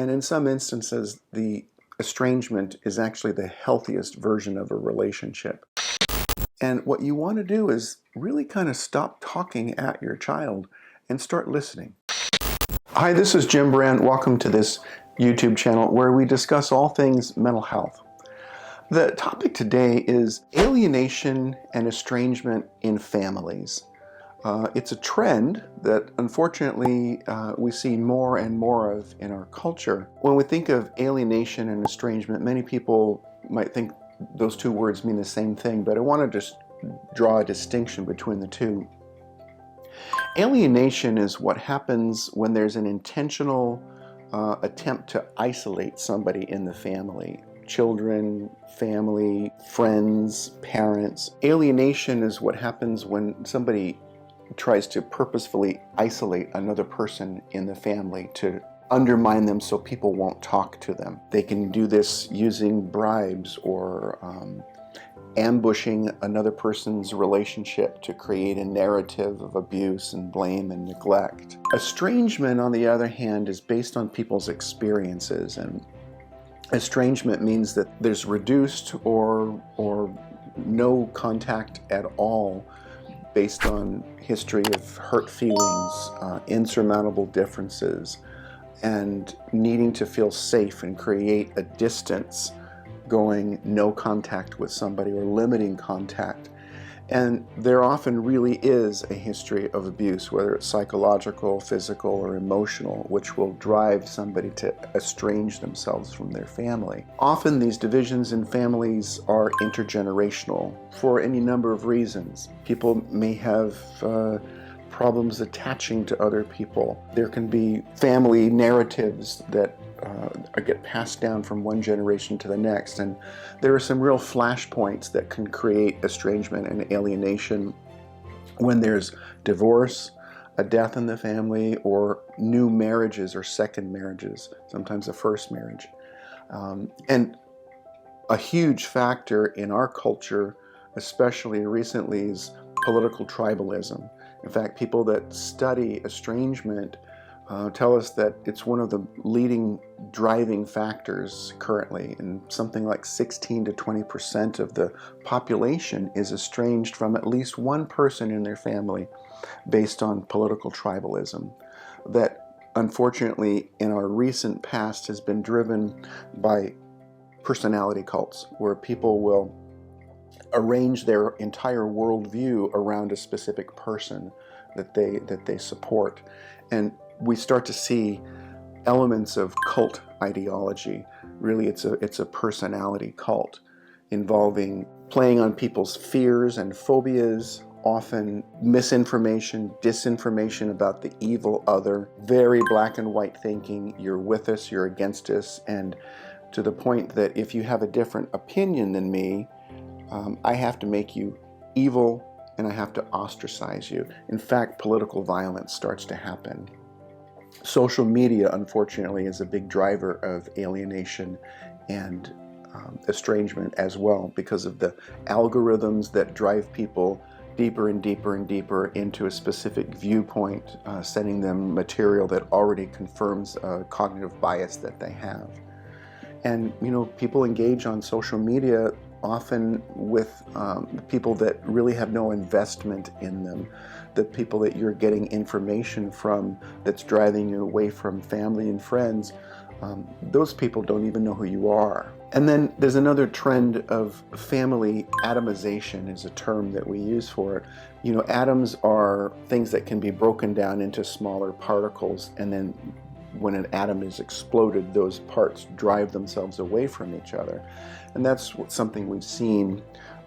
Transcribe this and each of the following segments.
And in some instances, the estrangement is actually the healthiest version of a relationship. And what you want to do is really kind of stop talking at your child and start listening. Hi, this is Jim Brand. Welcome to this YouTube channel where we discuss all things mental health. The topic today is alienation and estrangement in families. It's a trend that unfortunately we see more and more of in our culture. When we think of alienation and estrangement, many people might think those two words mean the same thing, but I want to just draw a distinction between the two. Alienation is what happens when there's an intentional attempt to isolate somebody in the family. Children, family, friends, parents. Alienation is what happens when somebody tries to purposefully isolate another person in the family, to undermine them so people won't talk to them. They can do this using bribes or ambushing another person's relationship to create a narrative of abuse and blame and neglect. Estrangement, on the other hand, is based on people's experiences, and estrangement means that there's reduced or no contact at all based on history of hurt feelings, insurmountable differences, and needing to feel safe and create a distance, going no contact with somebody or limiting contact. And there often really is a history of abuse, whether it's psychological, physical, or emotional, which will drive somebody to estrange themselves from their family. Often these divisions in families are intergenerational for any number of reasons. People may have problems attaching to other people. There can be family narratives that get passed down from one generation to the next, and there are some real flashpoints that can create estrangement and alienation when there's divorce, a death in the family, or new marriages or second marriages, sometimes a first marriage. And a huge factor in our culture, especially recently, is political tribalism. In fact, people that study estrangement tell us that it's one of the leading driving factors currently, and something like 16 to 20% of the population is estranged from at least one person in their family based on political tribalism. That unfortunately in our recent past has been driven by personality cults, where people will arrange their entire worldview around a specific person that they support. And we start to see elements of cult ideology. Really, it's a personality cult involving playing on people's fears and phobias, often misinformation, disinformation about the evil other, very black and white thinking. You're with us, you're against us, and to the point that if you have a different opinion than me, I have to make you evil and I have to ostracize you. In fact, political violence starts to happen. Social media, unfortunately, is a big driver of alienation and estrangement as well, because of the algorithms that drive people deeper and deeper and deeper into a specific viewpoint, sending them material that already confirms a cognitive bias that they have. And people engage on social media often with people that really have no investment in them. The people that you're getting information from that's driving you away from family and friends, those people don't even know who you are. And then there's another trend of family atomization, is a term that we use for it. Atoms are things that can be broken down into smaller particles, and then when an atom is exploded, those parts drive themselves away from each other. And that's something we've seen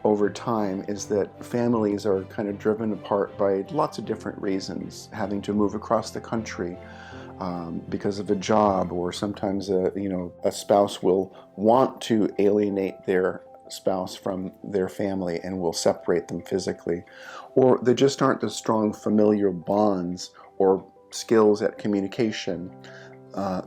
over time, is that families are kind of driven apart by lots of different reasons, having to move across the country because of a job, or sometimes a spouse will want to alienate their spouse from their family and will separate them physically, or there just aren't the strong familial bonds or skills at communication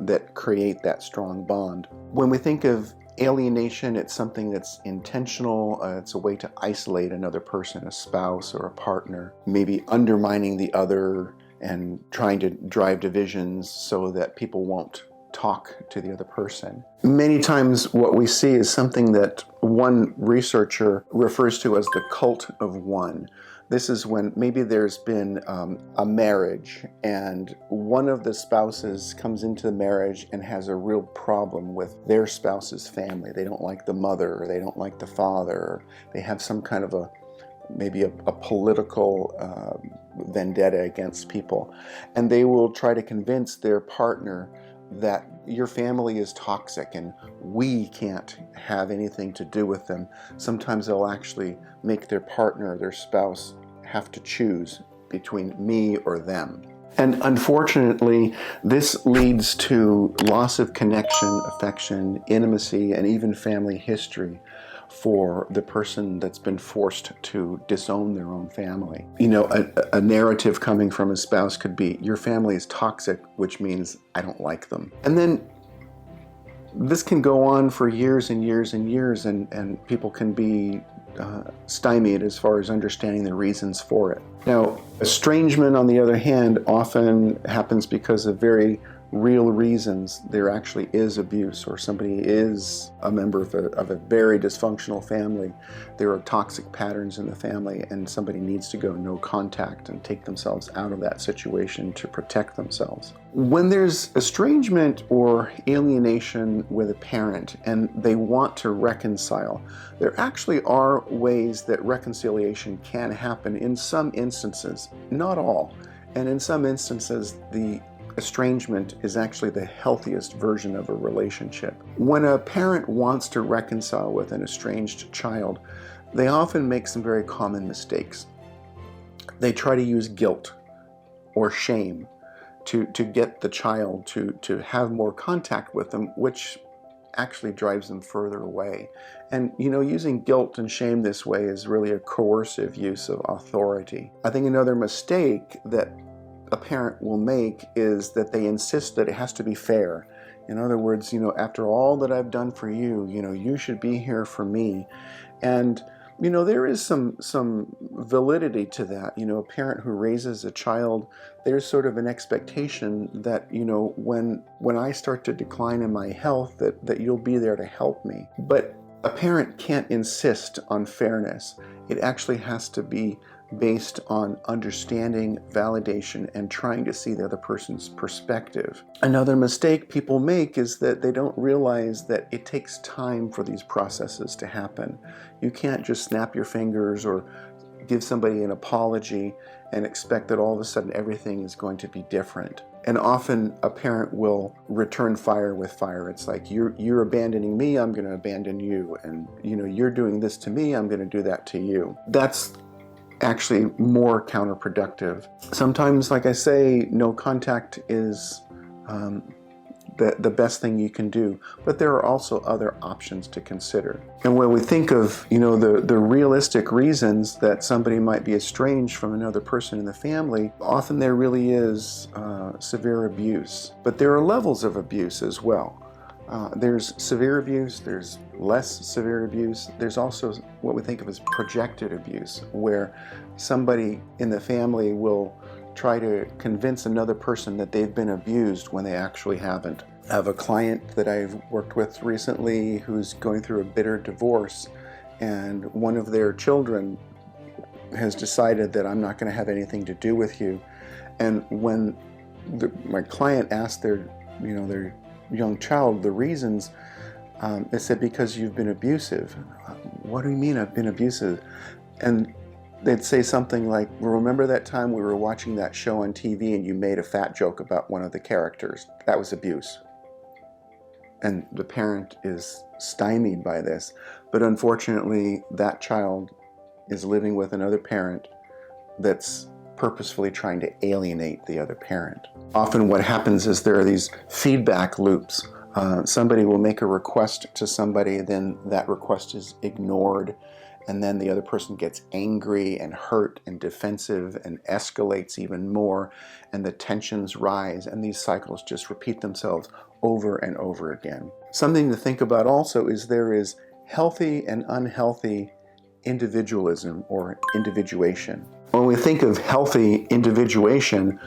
that create that strong bond. When we think of alienation, it's something that's intentional. It's a way to isolate another person, a spouse or a partner, maybe undermining the other and trying to drive divisions so that people won't talk to the other person. Many times what we see is something that one researcher refers to as the cult of one. This is when maybe there's been a marriage and one of the spouses comes into the marriage and has a real problem with their spouse's family. They don't like the mother, or they don't like the father, or they have some kind of maybe a political vendetta against people. And they will try to convince their partner that your family is toxic and we can't have anything to do with them. Sometimes they'll actually make their partner, their spouse, have to choose between me or them. And unfortunately, this leads to loss of connection, affection, intimacy, and even family history for the person that's been forced to disown their own family. You know, a narrative coming from a spouse could be, your family is toxic, which means I don't like them. And then this can go on for years and years and years, and people can be stymied as far as understanding the reasons for it. Now, estrangement, on the other hand, often happens because of very real reasons. There actually is abuse, or somebody is a member of a very dysfunctional family. There are toxic patterns in the family, and somebody needs to go no contact and take themselves out of that situation to protect themselves. When there's estrangement or alienation with a parent and they want to reconcile, there actually are ways that reconciliation can happen in some instances, not all. And in some instances, the estrangement is actually the healthiest version of a relationship. When a parent wants to reconcile with an estranged child, they often make some very common mistakes. They try to use guilt or shame to get the child to have more contact with them, which actually drives them further away. And you know, using guilt and shame this way is really a coercive use of authority. I think another mistake that a parent will make is that they insist that it has to be fair. In other words, you know, after all that I've done for you, you know, you should be here for me. And you know, there is some validity to that. You know, a parent who raises a child, there's sort of an expectation that, you know, when I start to decline in my health, that you'll be there to help me. But a parent can't insist on fairness. It actually has to be based on understanding, validation, and trying to see the other person's perspective. Another mistake people make is that they don't realize that it takes time for these processes to happen. You can't just snap your fingers or give somebody an apology and expect that all of a sudden everything is going to be different. And often a parent will return fire with fire. It's like, you're abandoning me, I'm going to abandon you. And you know, you're doing this to me, I'm going to do that to you. That's actually more counterproductive. Sometimes, like I say, no contact is the best thing you can do, but there are also other options to consider. And when we think of, you know, the realistic reasons that somebody might be estranged from another person in the family, often there really is severe abuse. But there are levels of abuse as well. There's severe abuse, there's less severe abuse. There's also what we think of as projected abuse, where somebody in the family will try to convince another person that they've been abused when they actually haven't. I have a client that I've worked with recently who's going through a bitter divorce, and one of their children has decided that I'm not going to have anything to do with you. And when my client asked their young child the reasons, they said, because you've been abusive. What do you mean I've been abusive? And they'd say something like, well, remember that time we were watching that show on TV and you made a fat joke about one of the characters? That was abuse. And the parent is stymied by this. But unfortunately, that child is living with another parent that's purposefully trying to alienate the other parent. Often what happens is there are these feedback loops. Somebody will make a request to somebody, then that request is ignored, and then the other person gets angry and hurt and defensive and escalates even more, and the tensions rise, and these cycles just repeat themselves over and over again. Something to think about also is there is healthy and unhealthy individualism or individuation. When we think of healthy individuation,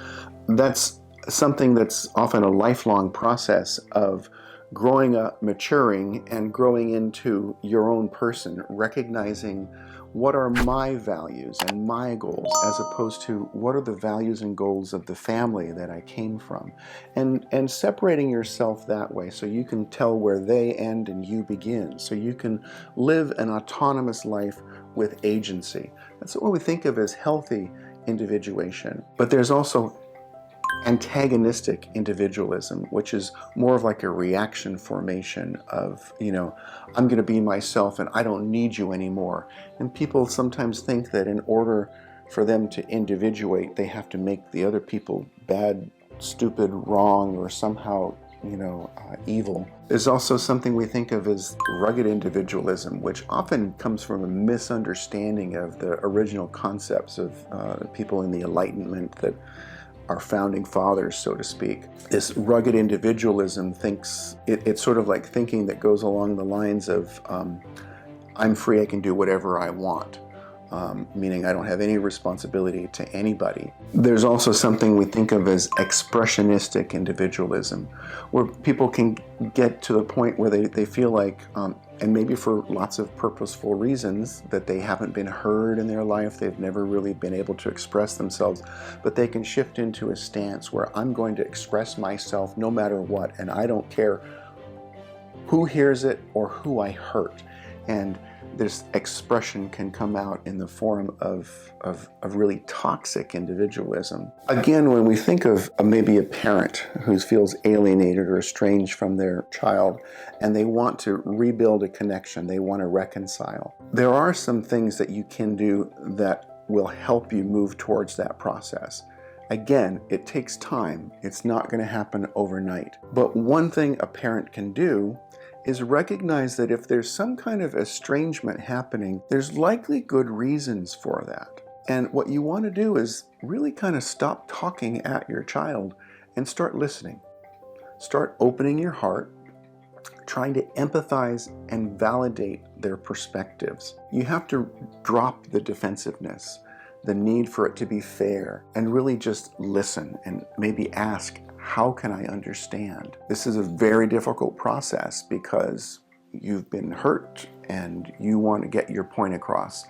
that's something that's often a lifelong process of growing up, maturing, and growing into your own person, recognizing what are my values and my goals as opposed to what are the values and goals of the family that I came from, and separating yourself that way so you can tell where they end and you begin, so you can live an autonomous life with agency. That's what we think of as healthy individuation. But there's also antagonistic individualism, which is more of like a reaction formation of, I'm going to be myself and I don't need you anymore. And people sometimes think that in order for them to individuate, they have to make the other people bad, stupid, wrong, or somehow evil. There's also something we think of as rugged individualism, which often comes from a misunderstanding of the original concepts of people in the Enlightenment, that our founding fathers, so to speak. This rugged individualism thinks, it's sort of like thinking that goes along the lines of, I'm free, I can do whatever I want. Meaning I don't have any responsibility to anybody. There's also something we think of as expressionistic individualism, where people can get to the point where they feel like, and maybe for lots of purposeful reasons, that they haven't been heard in their life, they've never really been able to express themselves, but they can shift into a stance where I'm going to express myself no matter what, and I don't care who hears it or who I hurt. And this expression can come out in the form of really toxic individualism. Again, when we think of maybe a parent who feels alienated or estranged from their child, and they want to rebuild a connection, they want to reconcile, there are some things that you can do that will help you move towards that process. Again, it takes time. It's not going to happen overnight. But one thing a parent can do is recognize that if there's some kind of estrangement happening, there's likely good reasons for that. And what you want to do is really kind of stop talking at your child and start listening. Start opening your heart, trying to empathize and validate their perspectives. You have to drop the defensiveness, the need for it to be fair, and really just listen and maybe ask, how can I understand? This is a very difficult process because you've been hurt and you want to get your point across.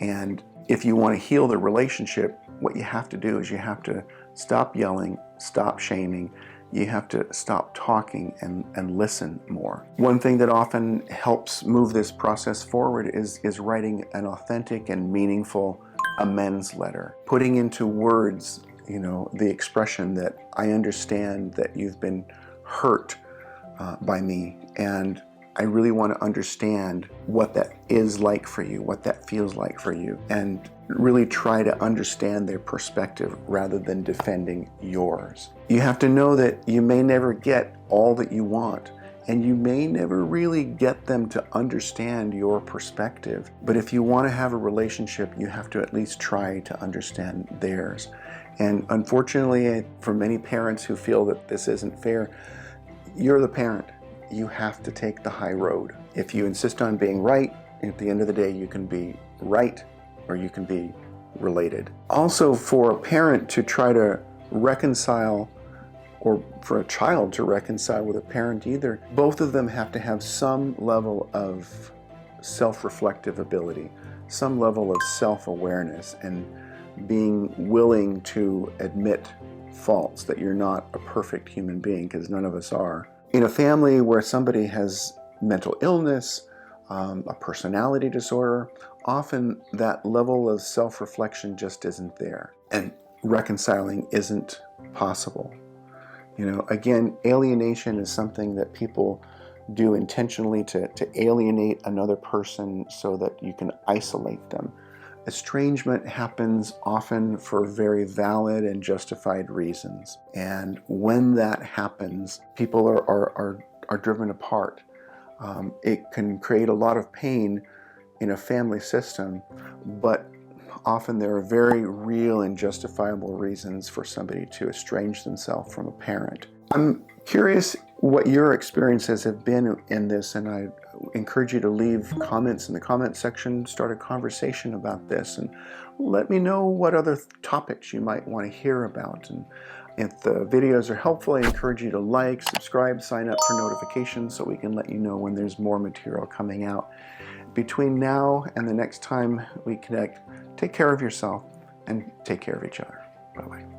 And if you want to heal the relationship, what you have to do is you have to stop yelling, stop shaming, you have to stop talking and listen more. One thing that often helps move this process forward is writing an authentic and meaningful amends letter, putting into words the expression that I understand that you've been hurt by me, and I really want to understand what that is like for you, what that feels like for you, and really try to understand their perspective rather than defending yours. You have to know that you may never get all that you want, and you may never really get them to understand your perspective. But if you want to have a relationship, you have to at least try to understand theirs. And unfortunately, for many parents who feel that this isn't fair, you're the parent. You have to take the high road. If you insist on being right, at the end of the day, you can be right or you can be related. Also, for a parent to try to reconcile, or for a child to reconcile with a parent either, both of them have to have some level of self-reflective ability, some level of self-awareness, and being willing to admit faults, that you're not a perfect human being, because none of us are. In a family where somebody has mental illness, a personality disorder, often that level of self-reflection just isn't there, and reconciling isn't possible. Again, alienation is something that people do intentionally to alienate another person so that you can isolate them. Estrangement happens often for very valid and justified reasons. And when that happens, people are driven apart. It can create a lot of pain in a family system, but often there are very real and justifiable reasons for somebody to estrange themselves from a parent. I'm curious what your experiences have been in this, and I encourage you to leave comments in the comment section, start a conversation about this, and let me know what other topics you might want to hear about. And If the videos are helpful, I encourage you to like, subscribe, sign up for notifications so we can let you know when there's more material coming out. Between now and the next time we connect, take care of yourself and take care of each other. Bye-bye.